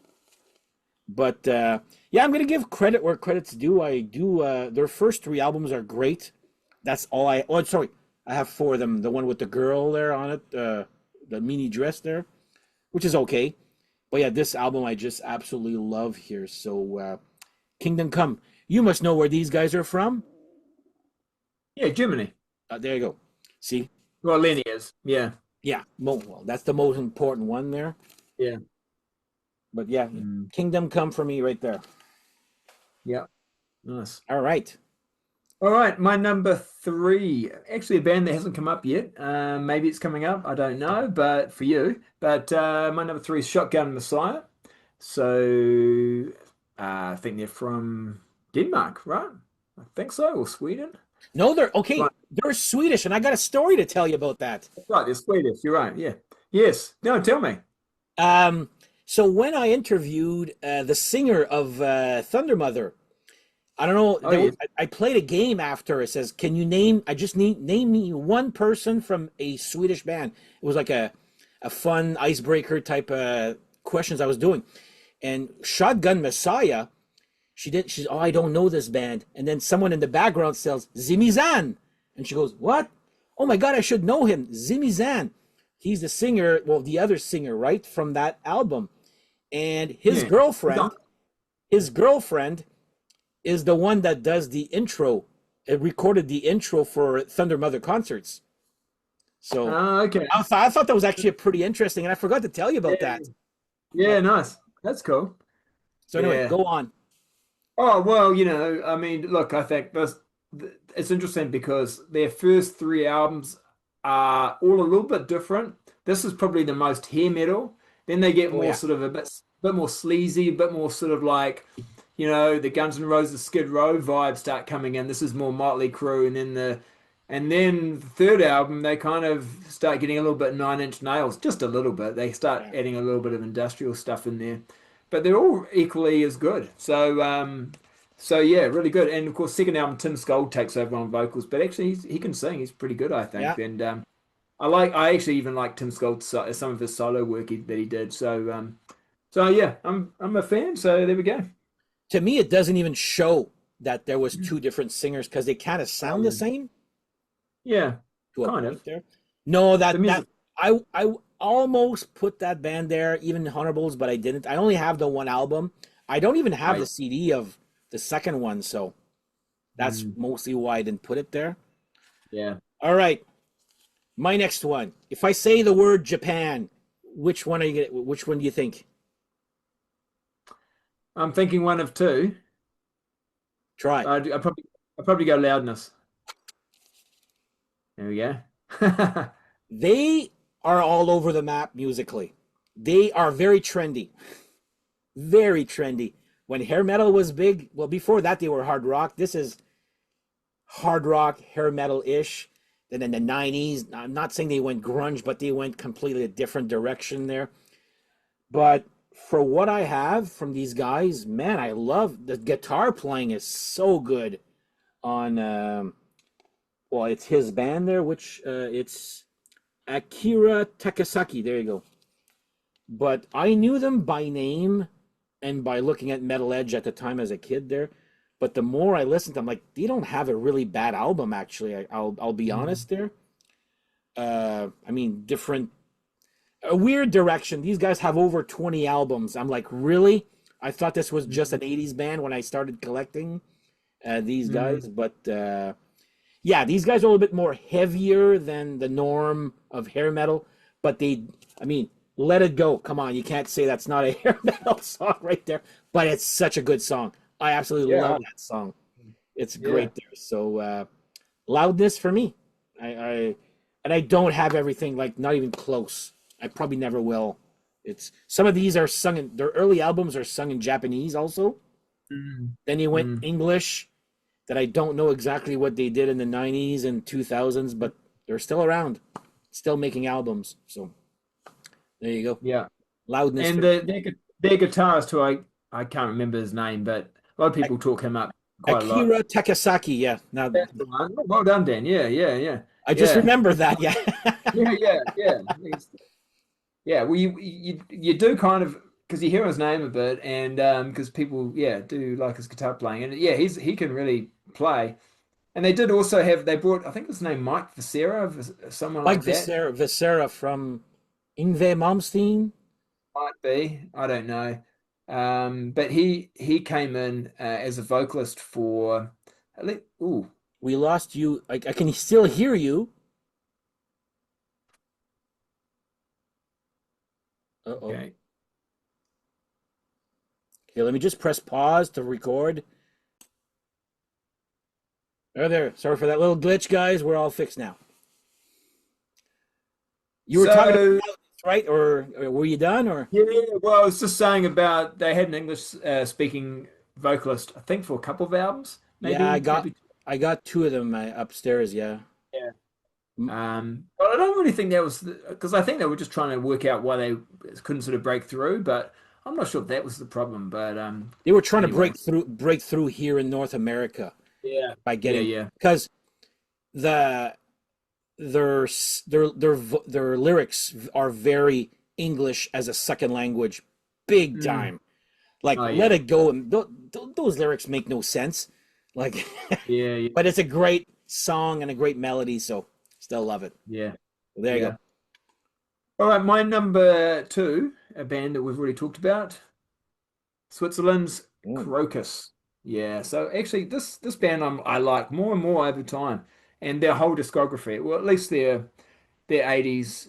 But yeah, I'm gonna give credit where credit's due. I do. Their first three albums are great. That's all I. Oh, sorry, I have four of them. The one with the girl there on it, the mini dress there, which is okay. But yeah, this album I just absolutely love here. So Kingdom Come. You must know where these guys are from. Yeah, Germany. There you go. See, Well, Lenny is. Yeah. yeah, well, that's the most important one there. Yeah. But yeah, Mm. Kingdom Come for me right there. Yeah. Nice. All right. All right, my number three, actually a band that hasn't come up yet. Maybe it's coming up, I don't know, but for you. But my number three is Shotgun Messiah. So I think they're from Denmark, right? I think so, or Sweden. No, they're okay. Right, They're Swedish, and I got a story to tell you about that. right, they're Swedish. You're right. Yeah. Yes. No, tell me. Um, so when I interviewed the singer of Thunder Mother, I don't know. Oh, yeah. I played a game after. It says, "Can you name?" I just need name me one person from a Swedish band. It was like a fun icebreaker type of questions I was doing, and Shotgun Messiah. She's, oh, I don't know this band. And then someone in the background says, Zimizan. And she goes, what? Oh my God, I should know him. Zimizan. He's the singer, well, the other singer, right, from that album. And his Yeah. girlfriend is the one that does the intro. It recorded the intro for Thunder Mother concerts. So Okay. I thought that was actually pretty interesting. And I forgot to tell you about Yeah. that. Yeah, nice. That's cool. So anyway, Yeah. go on. Oh, well, I mean, look, I think it's interesting because their first three albums are all a little bit different. This is probably the most hair metal. Then they get Oh more yeah. sort of a bit more sleazy, a bit more sort of like, the Guns N' Roses Skid Row vibes start coming in. This is more Motley Crue, and then the third album they kind of start getting a little bit Nine Inch Nails, just a little bit. They start Yeah. adding a little bit of industrial stuff in there, but they're all equally as good. So yeah, really good. And of course, second album, Tim Skold takes over on vocals, but actually he can sing. He's pretty good, I Yeah. think. And I actually even like Tim Skold's some of his solo work that he did. So yeah, I'm a fan. So there we go. To me, it doesn't even show that there was two different singers because they kind of sound the Um, same yeah, to a kind point of. there. No, The that music. I almost put that band there, even Honorables, but I didn't. I only have the one album. I don't even have the Right. CD of the second one, so that's Mm, mostly why I didn't put it there. yeah. All right, my next one. If I say the word Japan, which one are you gonna, which one do you think? I'm thinking one of two. Try. I probably go Loudness. There we go. They are all over the map musically. They are very trendy. Very trendy. When hair metal was big, well, before that they were hard rock. This is hard rock, hair metal-ish. Then in the 90s, I'm not saying they went grunge, but they went completely a different direction there. But for what I have from these guys, man, I love the guitar playing is so good on well, it's his band there, which it's Akira Takasaki. There you go. But I knew them by name and by looking at Metal Edge at the time as a kid there. But the more I listened, I'm like, they don't have a really bad album actually. I'll be honest there. I mean, different, a weird direction. These guys have over 20 albums. I'm like, really? I thought this was just an 80s band when I started collecting these guys. But yeah, these guys are a little bit more heavier than the norm of hair metal. But I mean, Let It Go. Come on, you can't say that's not a hair metal song right there. But it's such a good song. I absolutely Yeah. love that song. It's Yeah. great there. So Loudness for me. And I don't have everything, like not even close. I probably never will. It's some of these are sung in their early albums are sung in Japanese also. Mm, Then he went mm. English that I don't know exactly what they did in the 90s and 2000s, but they're still around, still making albums. So there you go. Yeah. Loudness. And For, their guitarist, who I can't remember his name, but a lot of people talk him up quite a lot. Akira Takasaki. Yeah. Now That's the one. Oh, well done, Dan. Yeah, yeah, yeah, I just yeah, remember that. Yeah. yeah, yeah, yeah. Yeah, well, you do kind of because you hear his name a bit, and because people, yeah, do like his guitar playing, and yeah, he can really play. And they did also have they brought I think his name Mike Viscera, someone Mike like that. Viscera from Ingve Malmsteen. Might be, I don't know. But he came in as a vocalist for. Ooh, We lost you. I can still hear you. Uh-oh. okay. Okay, let me just press pause to record. There. Sorry for that little glitch, guys. We're all fixed now. You were talking about So this, right? Or were you done? Or yeah, well, I was just saying about they had an English speaking vocalist, I think, for a couple of albums, yeah, maybe. I got two of them upstairs. Yeah. Yeah. M- But I don't really think that was because I think they were just trying to work out why they couldn't sort of break through, but I'm not sure if that was the problem. But They were trying to anyway, break through here in North America yeah, by yeah, getting yeah. because the their their lyrics are very English as a second language, big Mm. time. Like Oh let yeah, it go, and those lyrics make no sense. Like, yeah, yeah, but it's a great song and a great melody, so still love it. yeah, There you go. yeah. All right, my number two, a band that we've already talked about, Switzerland's Mm. Crocus. Yeah, so actually this band I like more and more over time, and their whole discography, well, at least their 80s,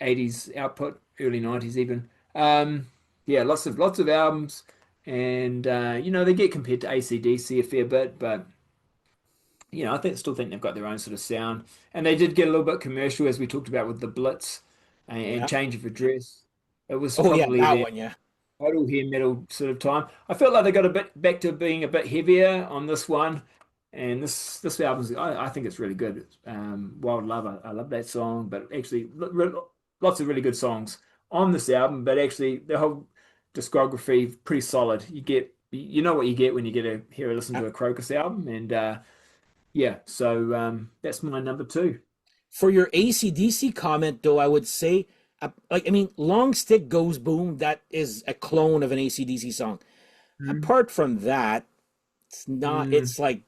80s output, early 90s even. Yeah, lots of albums, and they get compared to AC/DC a fair bit, but I still think they've got their own sort of sound, and they did get a little bit commercial as we talked about with the Blitz and Yeah. Change of Address. It was Oh yeah, probably that their one. Yeah. total hair metal sort of time. I felt like they got a bit back to being a bit heavier on this one, and this album I think it's really good. Wild Love, I love that song, but actually lots of really good songs on this album. But actually, the whole discography pretty solid. You know what you get when you get a hear a listen Uh, to a Crocus album, and yeah, so that's my number two. For your AC/DC comment, though, I would say, like, I mean, Long Stick Goes Boom, that is a clone of an AC/DC song. Mm. Apart from that, Mm. it's like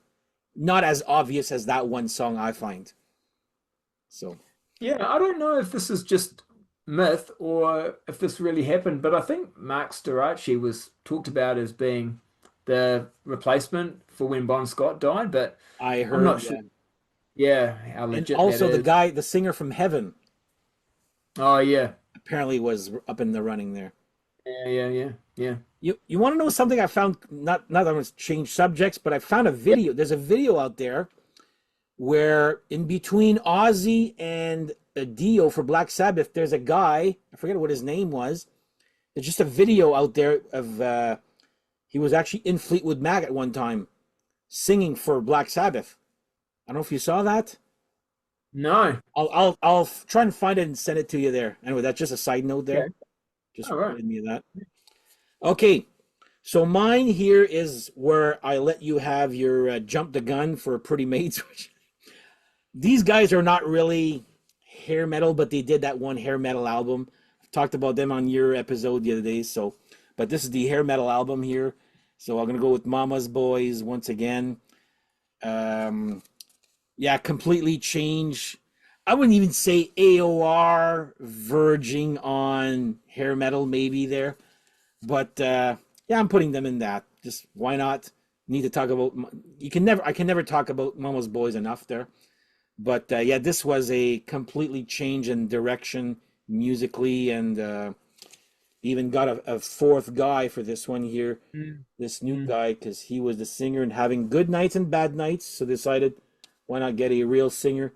not as obvious as that one song I find. So, Yeah, I don't know if this is just myth or if this really happened, but I think Mark Storace was talked about as being the replacement for when Bon Scott died, but I I'm heard not sure. that. Yeah, how And legit that also is. the singer from Heaven, Oh yeah, apparently was up in the running there. yeah, yeah, yeah, yeah. You want to know something I found? Not that I'm going to change subjects, but I found a Yeah. video. There's a video out there where in between Ozzy and Dio for Black Sabbath, there's a guy, I forget what his name was. There's just a video out there of he was actually in Fleetwood Mac at one time singing for Black Sabbath. I don't know if you saw that. No. I'll try and find it and send it to you there. Anyway, that's just a side note there. Okay. Just All right. reminded me of that. Okay, so mine here is where I let you have your jump the gun for Pretty Maids. Which these guys are not really hair metal, but they did that one hair metal album. I've talked about them on your episode the other day. So, but this is the hair metal album here. So I'm gonna go with Mama's Boys once again. Um, yeah, completely change. I wouldn't even say AOR verging on hair metal, maybe there. But yeah, I'm putting them in that. Just why not? Need to talk about. I can never talk about Mama's Boys enough there. But yeah, this was a completely change in direction musically, and even got a fourth guy for this one here. Mm, This new mm. guy, because he was the singer and having good nights and bad nights, so decided why not get a real singer,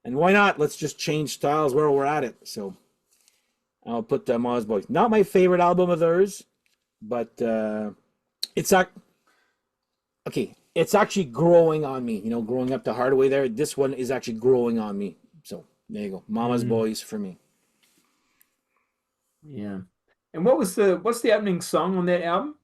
and why not? Let's just change styles where we're at it. So I'll put Mama's Boys. Not my favorite album of theirs, but it's not okay. It's actually growing on me. You know, growing up the hard way there. This one is actually growing on me. So there you go. Mama's Mm. Boys for me. Yeah. And what's the opening song on that album?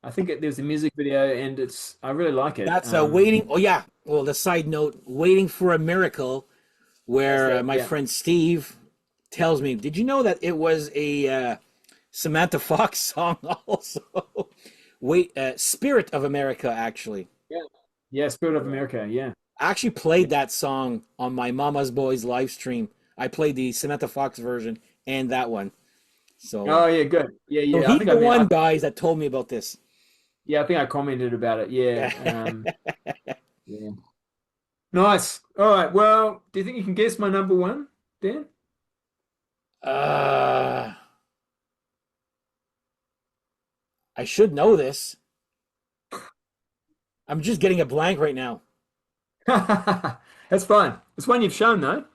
I think there's a music video, and I really like it. That's waiting. Oh yeah. Well, the side note, "Waiting for a Miracle," That's where it. my Yeah. friend Steve tells me, "Did you know that it was a Samantha Fox song also?" Wait, "Spirit of America" actually. Yeah. Yeah. Spirit of Yeah. America. Yeah. I actually played that song on my Mama's Boys live stream. I played the Samantha Fox version and that one. So, Oh yeah. Good. Yeah. so Yeah. I he's think the I mean. one guys that told me about this. Yeah. I think I commented about it. Yeah. Yeah. Yeah. Nice. All right. Well, do you think you can guess my number one, Dan? uh, I should know this. I'm just getting a blank right now. That's fine. It's one you've shown though.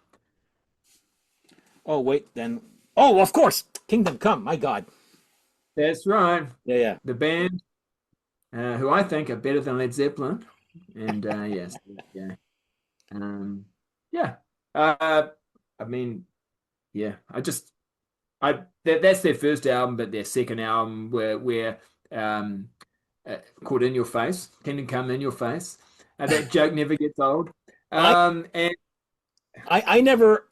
Oh wait, then. Oh, of course, Kingdom Come. My God. That's right. Yeah, yeah. The band, who I think are better than Led Zeppelin, and yes, yeah, um, yeah. Uh, I mean, yeah. That's their first album, but their second album, where um, called In Your Face, Kingdom Come In Your Face. That joke never gets old. I, And I never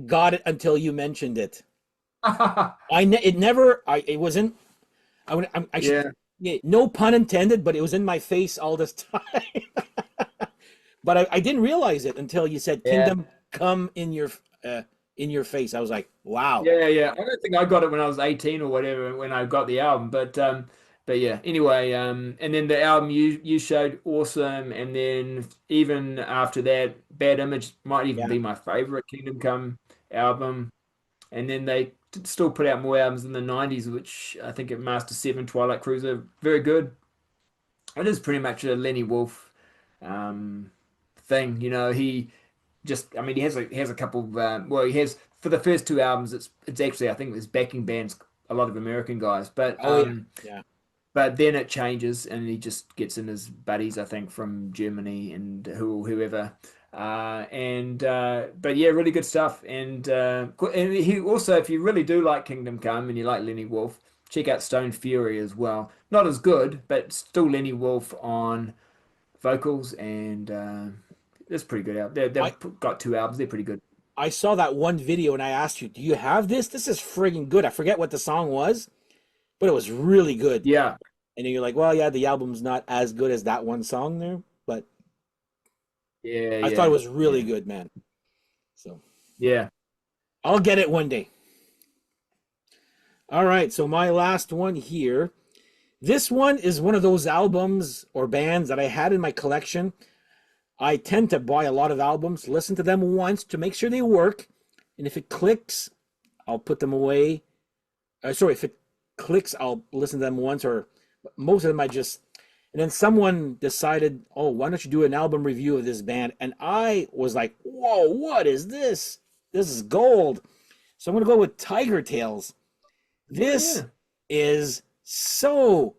got it until you mentioned it. It never. It wasn't. I should. yeah, Yeah, no pun intended, but it was in my face all this time. But I didn't realize it until you said yeah. "Kingdom Come in your face." I was like, "Wow." Yeah, yeah. I don't think I got it when I was 18 or whatever when I got the album, but yeah. Anyway, and then the album you showed awesome, and then even after that, Bad Image might even Yeah. be my favorite Kingdom Come album. And then they still put out more albums in the 90s, which I think at Master 7, Twilight Cruiser, very good. It is pretty much a Lenny Wolf um thing, he just I mean he has a couple of well he has for the first two albums it's actually I think his backing band's a lot of American guys Oh yeah. Yeah. but then it changes and he just gets in his buddies I think from Germany and whoever and but yeah really good stuff and he also if you really do like Kingdom Come and you like Lenny Wolf check out Stone Fury as well not as good but still Lenny Wolf on vocals and it's pretty good out. I They've got two albums. They're pretty good. I saw that one video and I asked you, "Do you have this? This is friggin' good." I forget what the song was, but it was really good. Yeah, And then you're like, "Well, yeah, the album's not as good as that one song there, but yeah, I thought it yeah, was really yeah, good, man." So yeah. I'll get it one day. All right, so my last one here. This one is one of those albums or bands that I had in my collection. I tend to buy a lot of albums, listen to them once to make sure they work, and if it clicks, I'll put them away. Sorry, if it clicks, I'll listen to them once, or most of them I just. And then someone decided, "Oh, why don't you do an album review of this band?" And I was like, "Whoa, what is this? This is gold." So I'm gonna go with Tiger Tales. This Yeah. is so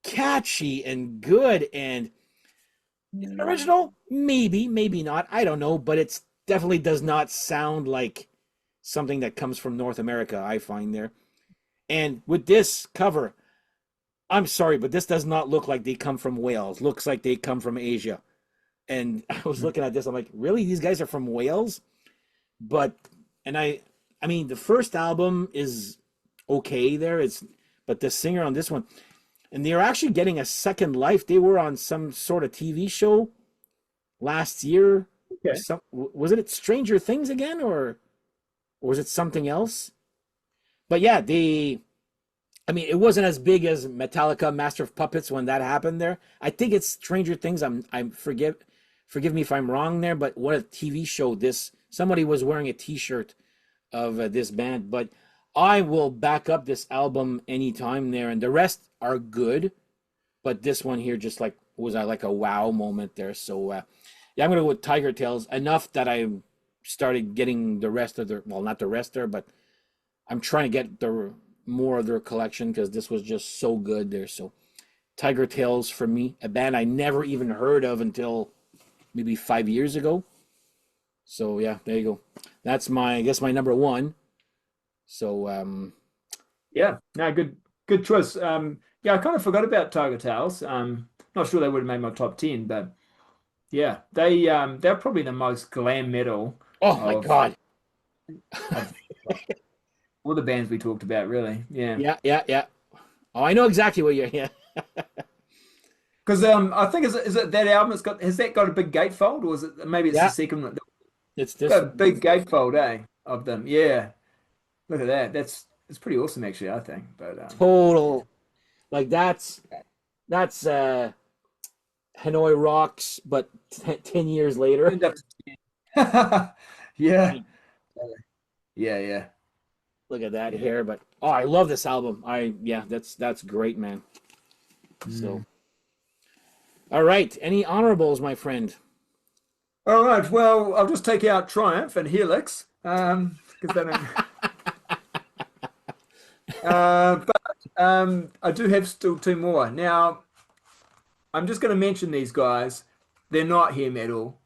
catchy and good, and is it original? Maybe, maybe not. I don't know, but it's definitely does not sound like something that comes from North America, I find there. And with this cover, I'm sorry, but this does not look like they come from Wales. Looks like they come from Asia. And I was looking at this, I'm like, really? These guys are from Wales? But and I mean the first album is okay there. But the singer on this one, and they're actually getting a second life. They were on some sort of TV show last year. Okay. Was it Stranger Things again, or was it something else? But yeah, I mean, it wasn't as big as Metallica, Master of Puppets when that happened there. I think it's Stranger Things. Forgive me if I'm wrong there, but what a TV show this. Somebody was wearing a T-shirt of this band, but I will back up this album anytime there, and the rest are good, but this one here just like was like a wow moment there. So yeah, I'm gonna go with Tiger Tales. Enough that I started getting the rest of their well, not the rest there, but I'm trying to get the more of their collection because this was just so good there. So Tiger Tales for me, a band I never even heard of until maybe 5 years ago. So yeah, there you go. That's my I guess my number one. So Yeah, no, good choice. Yeah, I kind of forgot about Tiger Towels. Not sure they would have made my top 10, but yeah, they're probably the most glam metal Oh my of God. of all the bands we talked about, really. Yeah. Yeah, yeah, yeah. Oh, I know exactly what you're. Yeah, Because I think is it that album? It's got has that got a big gatefold, or is it maybe it's the yeah. second one? It's this Got a one. big gatefold, eh? Of them. Yeah. Look at that. It's pretty awesome actually, I think. But yeah. Total. Like that's Hanoi Rocks, but 10 years later. Turned up yeah. Yeah, yeah. Look at that Yeah. hair. But oh, I love this album. Yeah, that's great, man. So Mm. all right, any honorables, my friend? All right. Well, I'll just take out Triumph and Helix. Because they don't but I do have still two more. Now, I'm just going to mention these guys. They're not hair metal,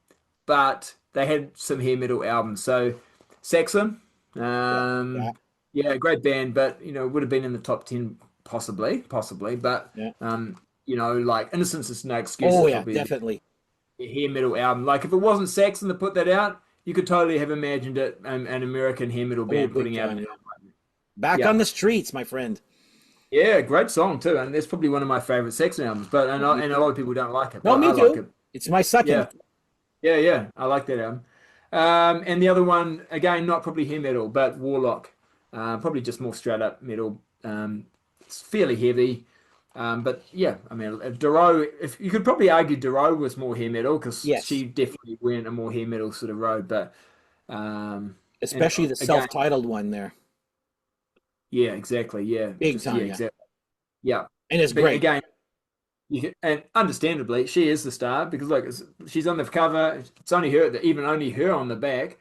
but they had some hair metal albums. So, Saxon, Yeah, yeah, yeah, great band, but would have been in the top 10 possibly. But yeah. like Innocence is No Excuse Oh is yeah, probably definitely. the hair metal album. Like if it wasn't Saxon that put that out, you could totally have imagined it an American hair metal Oh, band big putting out time. an Yeah. album. Back on Yeah. the streets, my friend. Yeah, great song too, and that's probably one of my favorite Saxon albums. But Oh, me and a too. lot of people don't like it, No, but I me like too. it. It's my second. Yeah, yeah, I like that album. And the other one, again, not probably hair metal, but Warlock, probably just more straight up metal. It's fairly heavy, but yeah, I mean, if Duro, if you could probably argue Duro was more hair metal because Yes, she definitely went a more hair metal sort of road, but and especially the again, self-titled one there. yeah, exactly, yeah, Big just yeah, time, yeah. exactly, yeah. And it's But great. again. And understandably, she is the star because look, she's on the cover. It's only her, even only her on the back.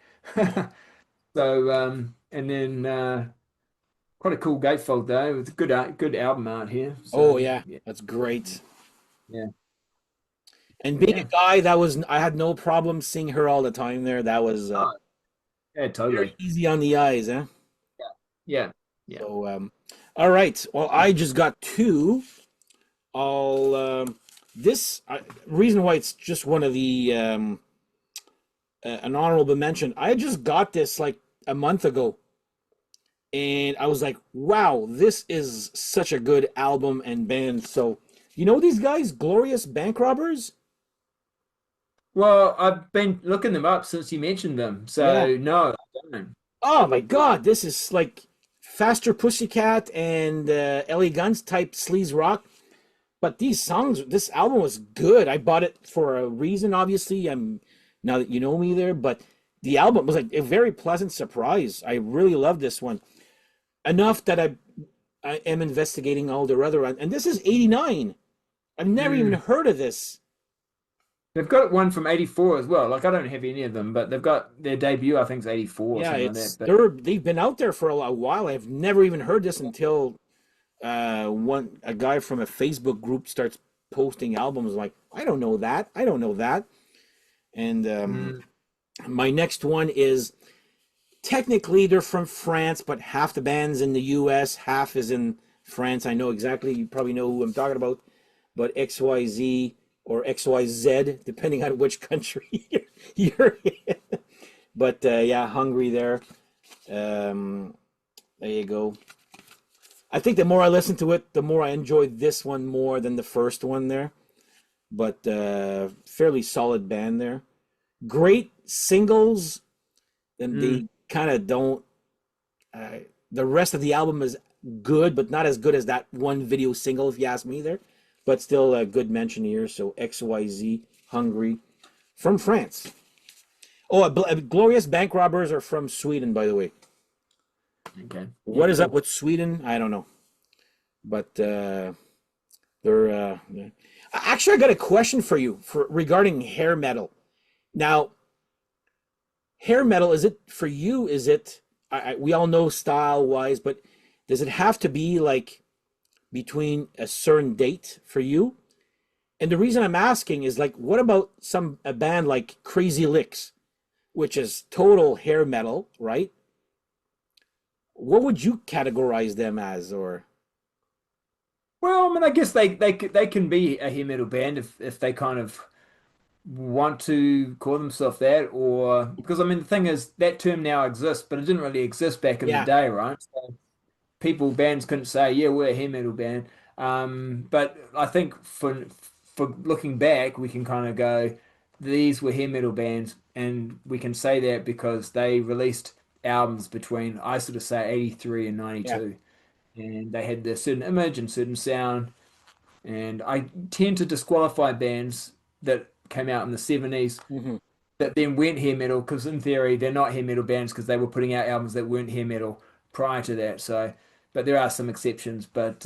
So, and then quite a cool gatefold though. It's good art, good album art here. Oh So, yeah, yeah, that's great. yeah, And being a yeah. guy, I had no problem seeing her all the time there. That was Oh, yeah, very totally. easy on the eyes, huh? Yeah, yeah. So, all right. Well, I just got two. I'll this reason why it's just one of the an honorable mention. I just got this like a month ago, and I was like, "Wow, this is such a good album and band." So, you know these guys, Glorious Bank Robbers? Well, I've been looking them up since you mentioned them. Yeah. So no, I don't. Oh my God, this is like Faster Pussycat and Ellie Guns type sleaze rock. But these songs, this album was good. I bought it for a reason, obviously. I'm now that you know me there, but the album was like a very pleasant surprise. I really love this one enough that I am investigating all the other one. And this is '89. I've never even Hmm. heard of this. They've got one from '84 as well. Like I don't have any of them, but they've got their debut. I think is '84 or Yeah, something like it's that. But they've been out there for a while. I've never even heard this until one a guy from a Facebook group starts posting albums like I don't know that. And mm, my next one is technically they're from France, but half the band's in the US, half is in France. I know exactly, you probably know who I'm talking about, but XYZ or XYZ, depending on which country you're in. But yeah, Hungry there. Um, there you go. I think the more I listen to it, the more I enjoyed this one more than the first one there. But fairly solid band there. Great singles, and mm. they kind of don't. Uh, the rest of the album is good, but not as good as that one video single, if you ask me there. But still a good mention here. So XYZ, Hungry, from France. Oh, Glorious Bank Robbers are from Sweden, by the way. Okay. Yeah, What is up cool. with Sweden? I don't know. But they're yeah. Actually, I got a question for you for regarding hair metal. Now, hair metal, is it for you? Is it we all know style wise, but does it have to be like between a certain date for you? And the reason I'm asking is like, what about a band like Crazy Licks, which is total hair metal, right? what would you categorize them as? Or Well, I mean, I guess they can be a hair metal band if they kind of want to call themselves that, or because I mean the thing is that term now exists, but it didn't really exist back in the yeah, day, right? So bands couldn't say, yeah, we're a hair metal band. But I think for looking back, we can kind of go, these were hair metal bands, and we can say that because they released albums between I sort of say 83 and yeah, 92, and they had their certain image and certain sound. And I tend to disqualify bands that came out in the 70s hmm, that then went hair metal because in theory they're not hair metal bands because they were putting out albums that weren't hair metal prior to that. So, but there are some exceptions. But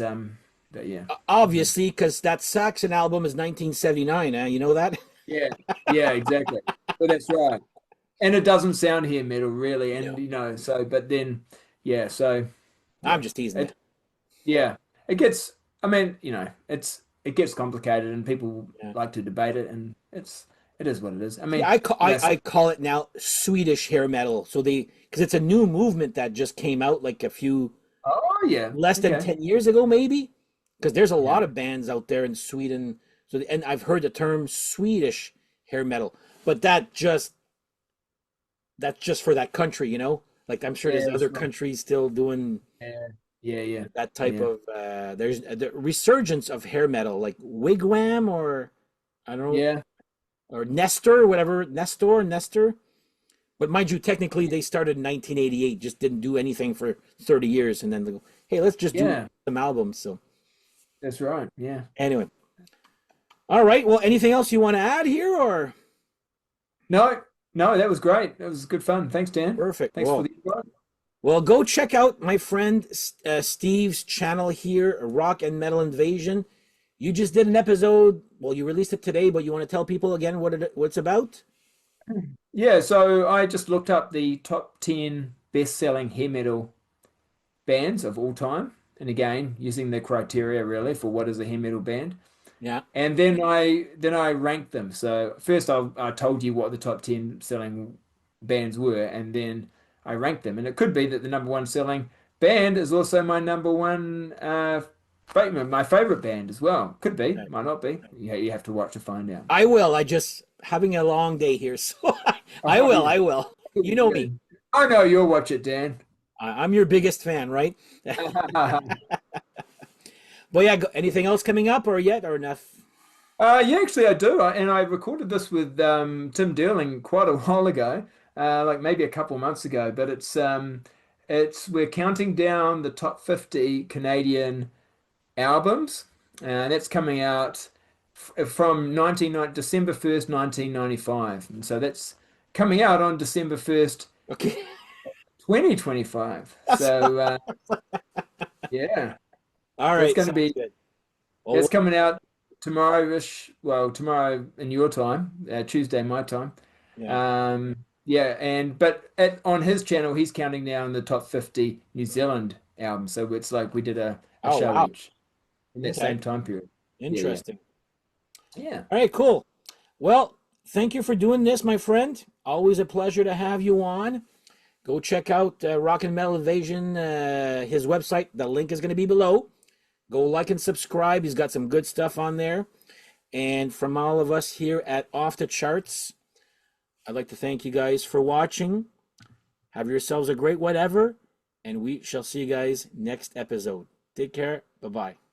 yeah, obviously, because that Saxon album is 1979. You know that? yeah, yeah, exactly. Well, that's right. And it doesn't sound hair metal really, and No, so but then yeah, so I'm yeah, just teasing you. it yeah, it gets. I mean, it gets complicated, and people Yeah. like to debate it, and it is what it is. I See, mean, I call it now Swedish hair metal. So because it's a new movement that just came out like a few oh yeah, less than okay, 10 years ago, maybe. Because there's a yeah, lot of bands out there in Sweden. So, and I've heard the term Swedish hair metal, but that's just for that country, you know? Like I'm sure yeah, there's that's other right. countries still doing Yeah, yeah, yeah, that type yeah, of there's the resurgence of hair metal, like Wigwam or I don't know, yeah, or Nestor, whatever, Nestor. But mind you, technically they started in 1988, just didn't do anything for 30 years, and then they go, hey, let's just do yeah. some albums. So That's right. Yeah. anyway, all right. Well, anything else you want to add here, or No, no, that was great. That was good fun. Thanks, Dan. perfect? Thanks for the invite. Well, go check out my friend Steve's channel here, Rock and Metal Invasion. You just did an episode. Well, you released it today, but you want to tell people again what's about? Yeah, so I just looked up the top 10 best-selling hair metal bands of all time. And again, using the criteria really for what is a hair metal band. Yeah. And then I ranked them. So first I told you what the top 10 selling bands were, and then I ranked them. And it could be that the number one selling band is also my number one my favorite band as well. Could be, Okay. might not be. You have to watch to find out. I will. I just having a long day here, so I Oh will. yeah. I will. You know me. I know you'll watch it, Dan. I'm your biggest fan, right? But yeah, anything else coming up or yet or enough? Yeah, actually, I do. And I recorded this with Tim Derling quite a while ago, like maybe a couple months ago. But it's we're counting down the top 50 Canadian albums, and that's coming out from December 1st, 1995, and so that's coming out on December 1st, Okay. 2025. That's So yeah, all that's right. going to Sounds be good. that's Well, coming out tomorrow-ish. Well, tomorrow in your time, Tuesday my time. yeah. Yeah, on his channel, he's counting down the top 50 New Zealand albums. So it's like we did a Oh, show wow. each in that Okay. same time period. Yeah, yeah, Interesting. yeah. All right, cool. Well, thank you for doing this, my friend. Always a pleasure to have you on. Go check out Rock and Metal Invasion, his website. The link is going to be below. Go like and subscribe. He's got some good stuff on there. And from all of us here at Off the Charts, I'd like to thank you guys for watching. Have yourselves a great whatever, and we shall see you guys next episode. Take care. Bye-bye.